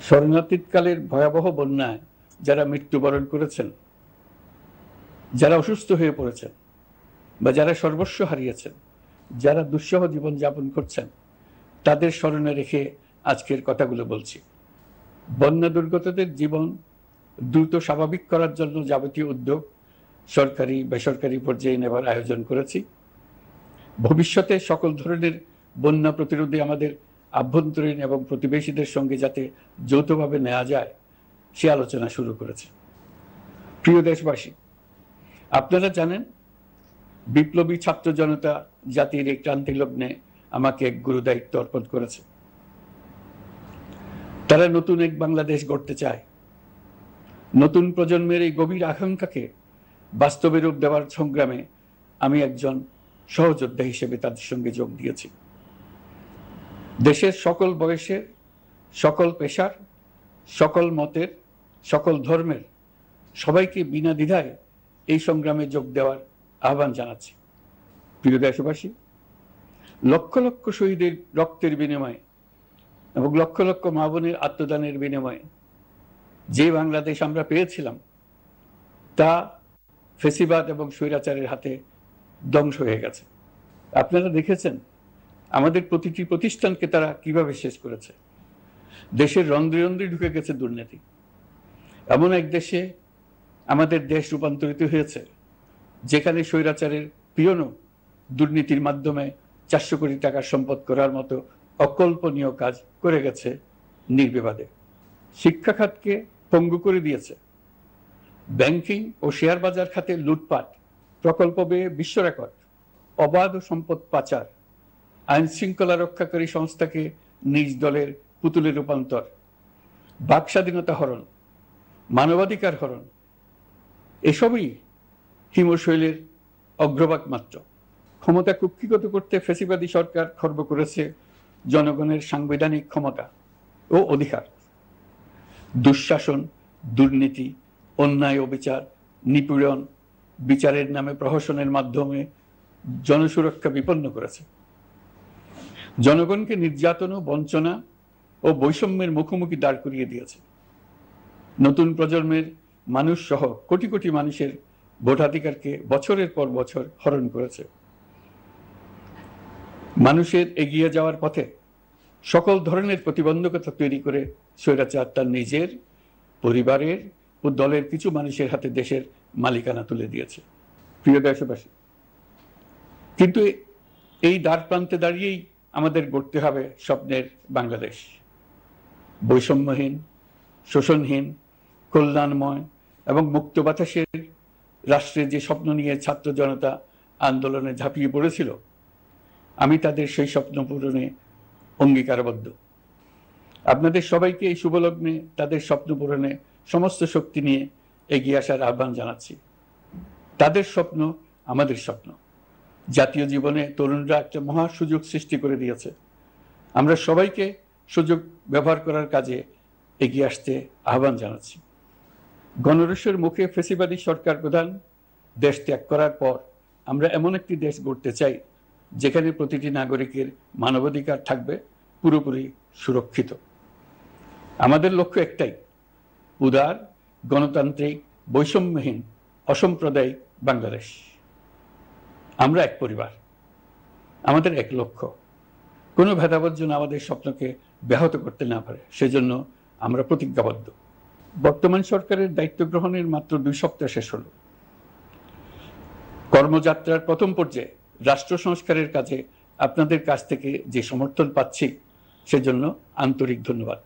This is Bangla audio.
শরণার্থীকালের ভয়াবহ বন্যায় যারা মৃত্যুবরণ করেছেন, যারা অসুস্থ হয়ে পড়েছেন বা যারা সর্বস্ব হারিয়েছেন, যারা দুঃসহ জীবন যাপন করছেন, তাদের স্মরণে রেখে আজকের কথাগুলো বলছি। বন্যা দুর্গতদের জীবন দ্রুত স্বাভাবিক করার জন্য যাবতীয় উদ্যোগ সরকারি বেসরকারি পর্যায়ে নেবার আয়োজন করেছি। ভবিষ্যতে সকল ধরনের বন্যা প্রতিরোধে আমাদের আভ্যন্তরীণ এবং প্রতিবেশীদের সঙ্গে যাতে যৌথভাবে নেওয়া যায় সে আলোচনা শুরু করেছে। প্রিয় দেশবাসী, আপনারা জানেন বিপ্লবী ছাত্র জনতা জাতির এই ক্রান্তি লগ্নে আমাকে এক গুরু দায়িত্ব অর্পণ করেছে। তারা নতুন এক বাংলাদেশ গড়তে চায়। নতুন প্রজন্মের এই গভীর আকাঙ্ক্ষাকে বাস্তবে রূপ দেওয়ার সংগ্রামে আমি একজন সহযোদ্ধা হিসেবে তাদের সঙ্গে যোগ দিয়েছি। দেশের সকল বয়সের, সকল পেশার, সকল মতের, সকল ধর্মের সবাইকে বিনা দ্বিধায় এই সংগ্রামে যোগ দেওয়ার আহ্বান জানাচ্ছি। প্রিয় দেশবাসী, লক্ষ লক্ষ শহীদের রক্তের বিনিময়ে এবং লক্ষ লক্ষ মা বোনের আত্মদানের বিনিময়ে যে বাংলাদেশ আমরা পেয়েছিলাম তা ফেসিবাদ এবং স্বৈরাচারের হাতে ধ্বংস হয়ে গেছে। আপনারা দেখেছেন আমাদের প্রতিটি প্রতিষ্ঠানকে তারা কিভাবে শেষ করেছে। দেশের রন্ধ্রে রন্ধ্রে ঢুকে গেছে দুর্নীতি। এমন এক দেশে আমাদের দেশ রূপান্তরিত হয়েছে যেখানে স্বৈরাচারের পিয়নও দুর্নীতির মাধ্যমে 400 কোটি টাকার সম্পদ করার মতো অকল্পনীয় কাজ করে গেছে নির্বিবাদে। শিক্ষা খাতকে পঙ্গু করে দিয়েছে। ব্যাংকিং ও শেয়ার বাজার খাতে লুটপাট, প্রকল্প ব্যয়ে বিশ্ব রেকর্ড, অবাধ সম্পদ পাচার, আইন শৃঙ্খলা রক্ষাকারী সংস্থাকে নিজ দলের পুতুলে রূপান্তর, বাক স্বাধীনতা হরণ, মানবাধিকার হরণ, এসবই হিমশৈলের অগ্রভাগ মাত্র। ক্ষমতা কুক্ষিগত করতে ফ্যাসিবাদী সরকার খর্ব করেছে জনগণের সাংবিধানিক ক্ষমতা ও অধিকার। দুঃশাসন, দুর্নীতি, অন্যায়, অবিচার, নিপীড়ন, বিচারের নামে প্রহসনের মাধ্যমে জনসুরক্ষা বিপন্ন করেছে। জনগণকে নির্যাতন, বঞ্চনা ও বৈষম্যের মুখোমুখি দাঁড় করিয়ে দিয়েছে। নতুন প্রজন্মের মানুষ সহ কোটি কোটি মানুষের ভোটাধিকারকে বছরের পর বছর হরণ করেছে। মানুষের এগিয়ে যাওয়ার পথে সকল ধরনের প্রতিবন্ধকতা তৈরি করে স্বৈরাচার তার নিজের, পরিবারের ও দলের কিছু মানুষের হাতে দেশের মালিকানা তুলে দিয়েছে। প্রিয় দেশবাসী, কিন্তু এই দ্বার প্রান্তে দাঁড়িয়েই আমাদের গড়তে হবে স্বপ্নের বাংলাদেশ। বৈষম্যহীন, শোষণহীন, কল্যাণময় এবং মুক্ত বাতাসের রাষ্ট্রের যে স্বপ্ন নিয়ে ছাত্র জনতা আন্দোলনে ঝাঁপিয়ে পড়েছিল, আমি তাদের সেই স্বপ্ন পূরণে অঙ্গীকারবদ্ধ। আপনাদের সবাইকে এই শুভলগ্নে তাদের স্বপ্ন পূরণে সমস্ত শক্তি নিয়ে এগিয়ে আসার আহ্বান জানাচ্ছি। তাদের স্বপ্ন আমাদের স্বপ্ন। জাতীয় জীবনে তরুণরা একটা মহা সুযোগ সৃষ্টি করে দিয়েছে। আমরা সবাইকে সুযোগ ব্যবহার করার কাজে এগিয়ে আসতে আহ্বান জানাচ্ছি। গণরোষের মুখে ফ্যাসিবাদী সরকার প্রধান দেশ ত্যাগ করার পর আমরা এমন একটি দেশ গড়তে চাই যেখানে প্রতিটি নাগরিকের মানবাধিকার থাকবে পুরোপুরি সুরক্ষিত। আমাদের লক্ষ্য একটাই, উদার, গণতান্ত্রিক, বৈষম্যহীন, অসাম্প্রদায়িক বাংলাদেশ। আমরা এক পরিবার, আমাদের এক লক্ষ্য। কোনো ভেদাভেদ যেন আমাদের স্বপ্নকে ব্যাহত করতে না পারে, সেজন্য আমরা প্রতিজ্ঞাবদ্ধ। বর্তমান সরকারের দায়িত্ব গ্রহণের মাত্র 2 সপ্তাহ শেষ হল। কর্মযাত্রার প্রথম পর্যায়ে রাষ্ট্র সংস্কারের কাজে আপনাদের কাছ থেকে যে সমর্থন পাচ্ছি সেজন্য আন্তরিক ধন্যবাদ।